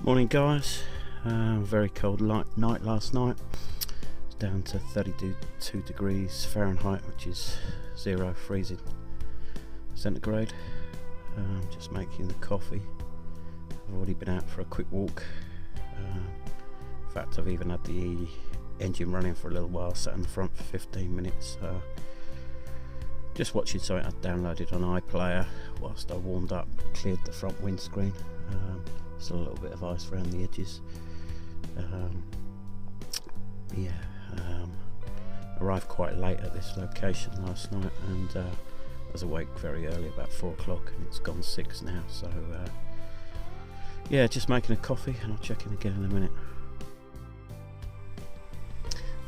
Morning guys, very cold night last night. It's down to 32 degrees Fahrenheit, which is 0 freezing centigrade. Just making the coffee. I've already been out for a quick walk. In fact, I've even had the engine running for a little while, sat in the front for 15 minutes. Just watching something I downloaded on iPlayer whilst I warmed up, cleared the front windscreen. Still a little bit of ice around the edges. Arrived quite late at this location last night, and I was awake very early, about 4 o'clock, and it's gone 6 now. So yeah, just making a coffee, and I'll check in again in a minute.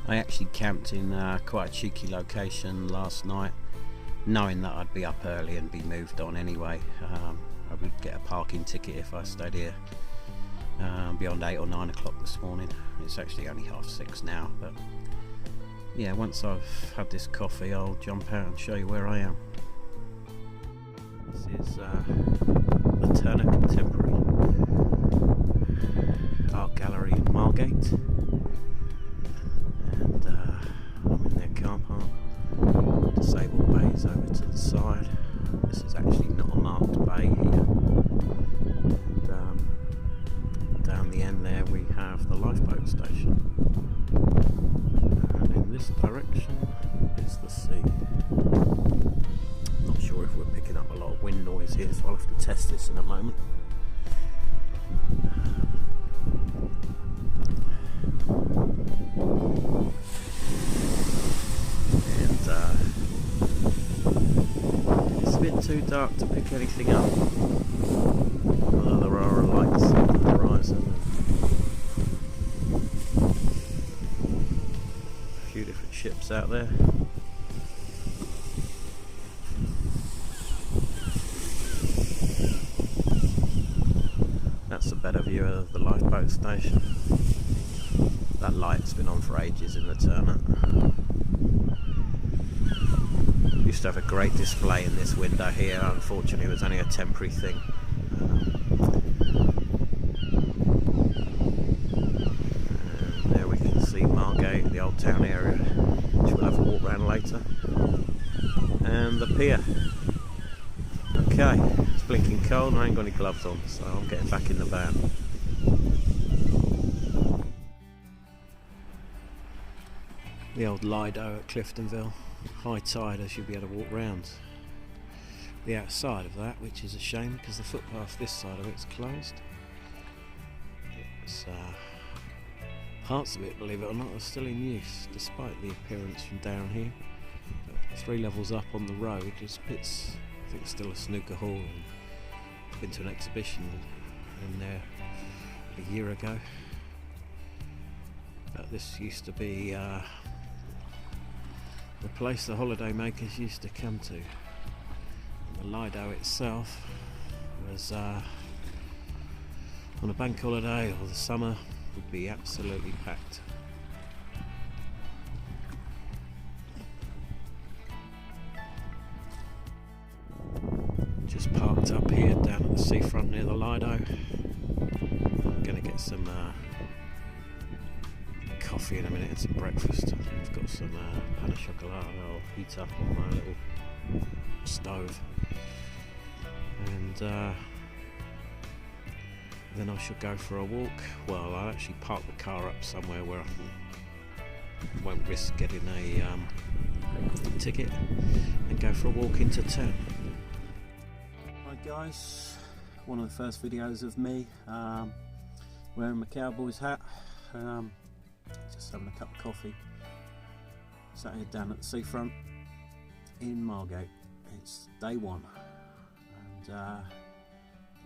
I actually camped in quite a cheeky location last night, knowing that I'd be up early and be moved on anyway. I would get a parking ticket if I stayed here beyond 8 or 9 o'clock this morning. It's actually only 6:30 now, but yeah, once I've had this coffee I'll jump out and show you where I am. This is the Thanet Contemporary Art Gallery in Margate, and I'm in their car park. Disabled bays over to the side. This is actually not a marked bay here. And down the end there we have the lifeboat station. And in this direction is the sea. Not sure if we're picking up a lot of wind noise here, so I'll have to test this in a moment. Too dark to pick anything up, although there are lights on the horizon and a few different ships out there. That's a better view of the lifeboat station. That light's been on for ages in the Thanet. Used to have a great display in this window here. Unfortunately it was only a temporary thing. And there we can see Margate, the old town area, which we'll have a walk around later, and the pier. Okay, it's blinking cold and I ain't got any gloves on, so I'm getting back in the van. The old Lido at Cliftonville. High tide, I should be able to walk round the outside of that, which is a shame because the footpath this side of it's closed. It's, parts of it, believe it or not, are still in use despite the appearance from down here. But 3 levels up on the road is bits. I think it's still a snooker hall, and I've been to an exhibition in there a year ago. But this used to be the place the holiday makers used to come to. And the Lido itself was on a bank holiday or the summer would be absolutely packed. Just parked up here down at the seafront near the Lido. I'm gonna get some coffee in a minute and some breakfast. I've got some pan of chocolate I'll heat up on my little stove, and then I shall go for a walk. Well, I'll actually park the car up somewhere where I won't risk getting a ticket, and go for a walk into town. Right guys, one of the first videos of me wearing my cowboy's hat. Just having a cup of coffee, sat here down at the seafront in Margate. It's day 1, and the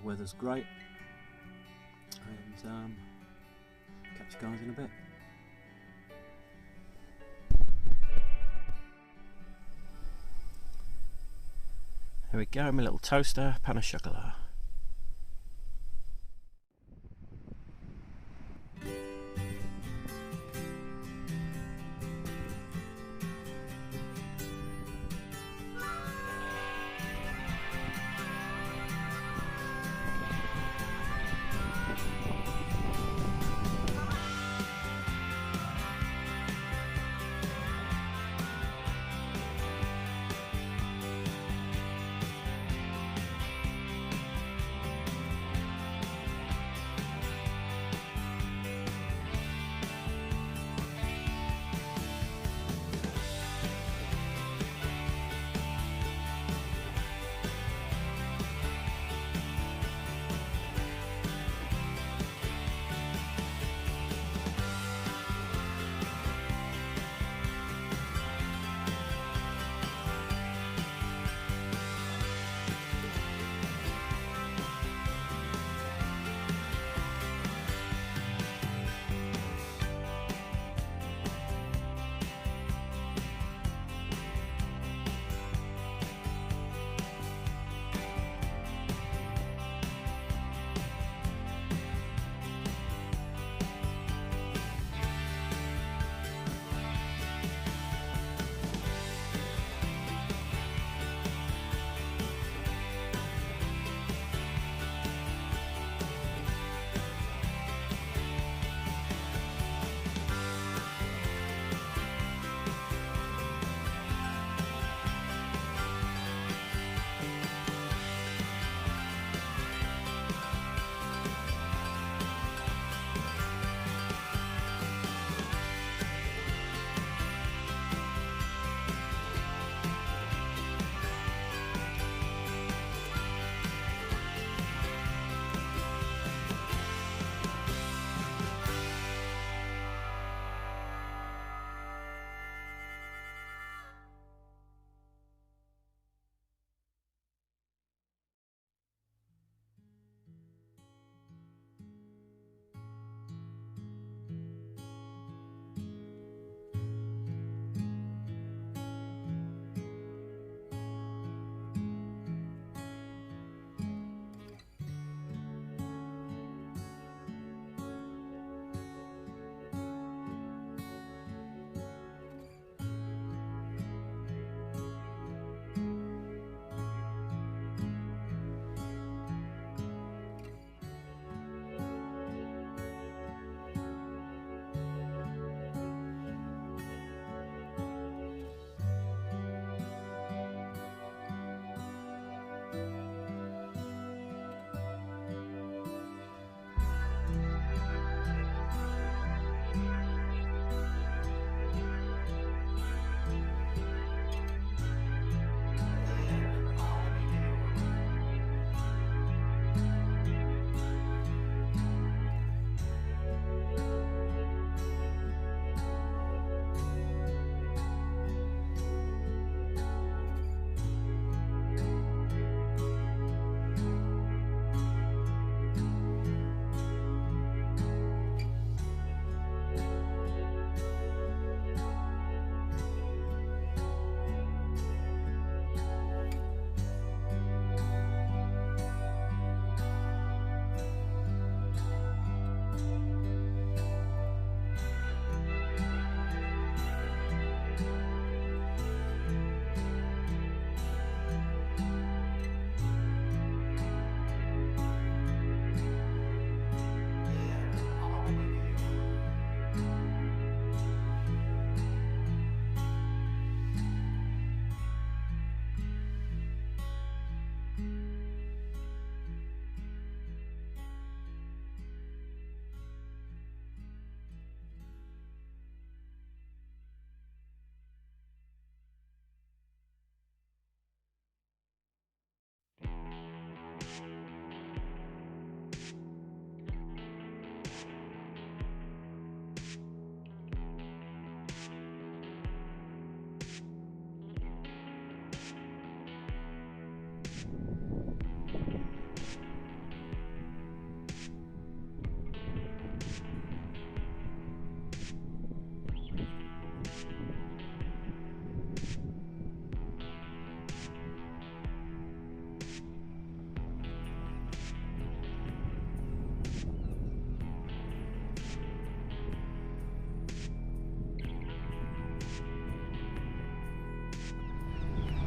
weather's great, and catch you guys in a bit. Here we go, my little toaster, pan of chocolate.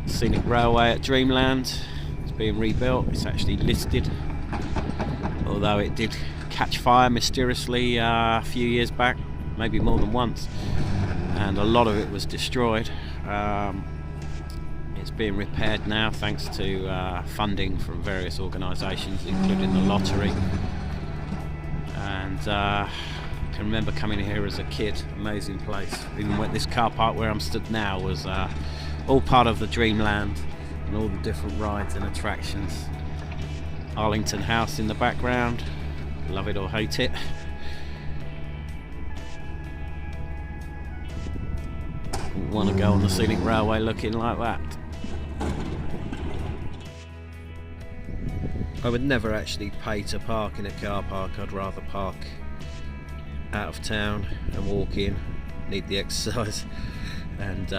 Scenic Railway at Dreamland. It's being rebuilt. It's actually listed, although it did catch fire mysteriously a few years back, maybe more than once, and a lot of it was destroyed. It's being repaired now thanks to funding from various organisations, including the lottery. And I can remember coming here as a kid. Amazing place. Even when this car park where I'm stood now was all part of the Dreamland and all the different rides and attractions. Arlington House in the background. Love it or hate it. Wouldn't want to go on the Scenic Railway looking like that. I would never actually pay to park in a car park. I'd rather park out of town and walk in, need the exercise. And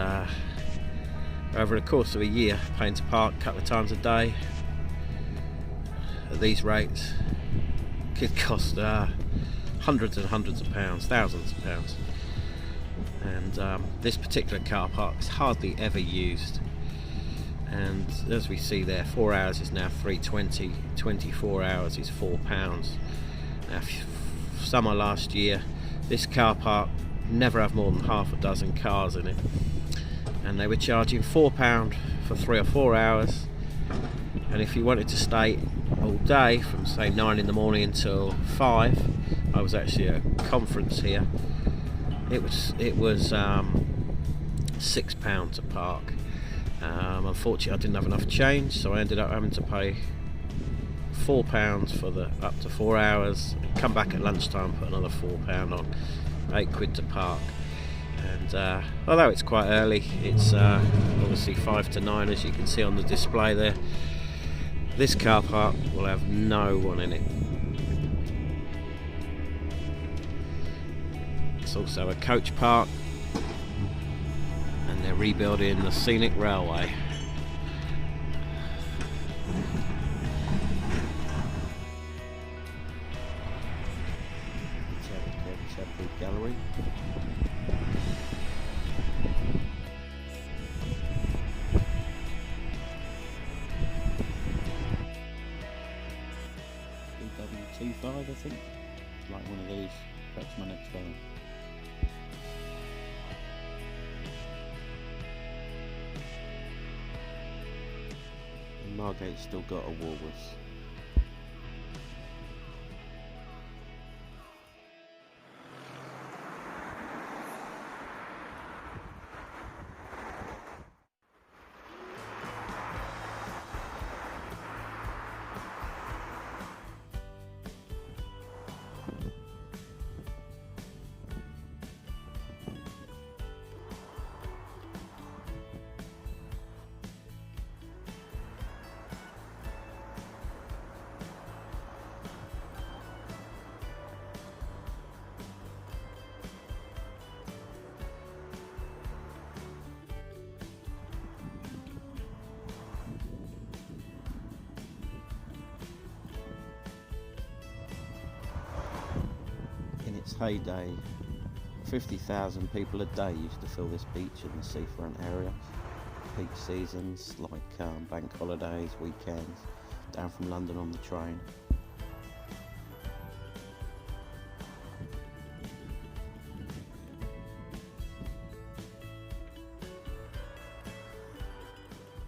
over the course of a year, paying to park a couple of times a day at these rates could cost hundreds and hundreds of pounds, thousands of pounds. And this particular car park is hardly ever used. And as we see there, 4 hours is now £3.20, 24 hours is £4. Now, summer last year, this car park never have more than half a dozen cars in it, and they were charging £4 for 3 or 4 hours. And if you wanted to stay all day, from say 9 in the morning until 5, I was actually at a conference here, it was £6 to park. Unfortunately, I didn't have enough change, so I ended up having to pay £4 for the up to 4 hours, come back at lunchtime, put another £4 on, £8 to park. And although it's quite early, it's obviously 5 to 9, as you can see on the display there. This car park will have no one in it. It's also a coach park, and they're rebuilding the Scenic Railway. Gallery. BW25, I think. Like one of these. Perhaps my next one. And Margate's still got a Woolworths. Its heyday, 50,000 people a day used to fill this beach in the seafront area. Peak seasons like bank holidays, weekends, down from London on the train.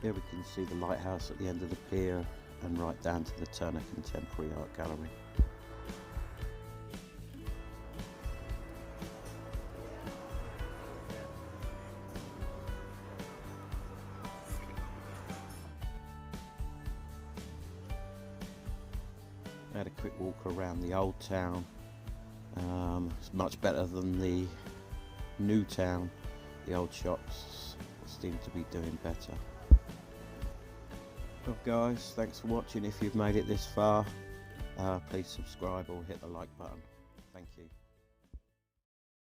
Here we can see the lighthouse at the end of the pier and right down to the Turner Contemporary Art Gallery. I had a quick walk around the old town. It's much better than the new town. The old shops seem to be doing better. Well guys, thanks for watching. If you've made it this far, please subscribe or hit the like button. Thank you.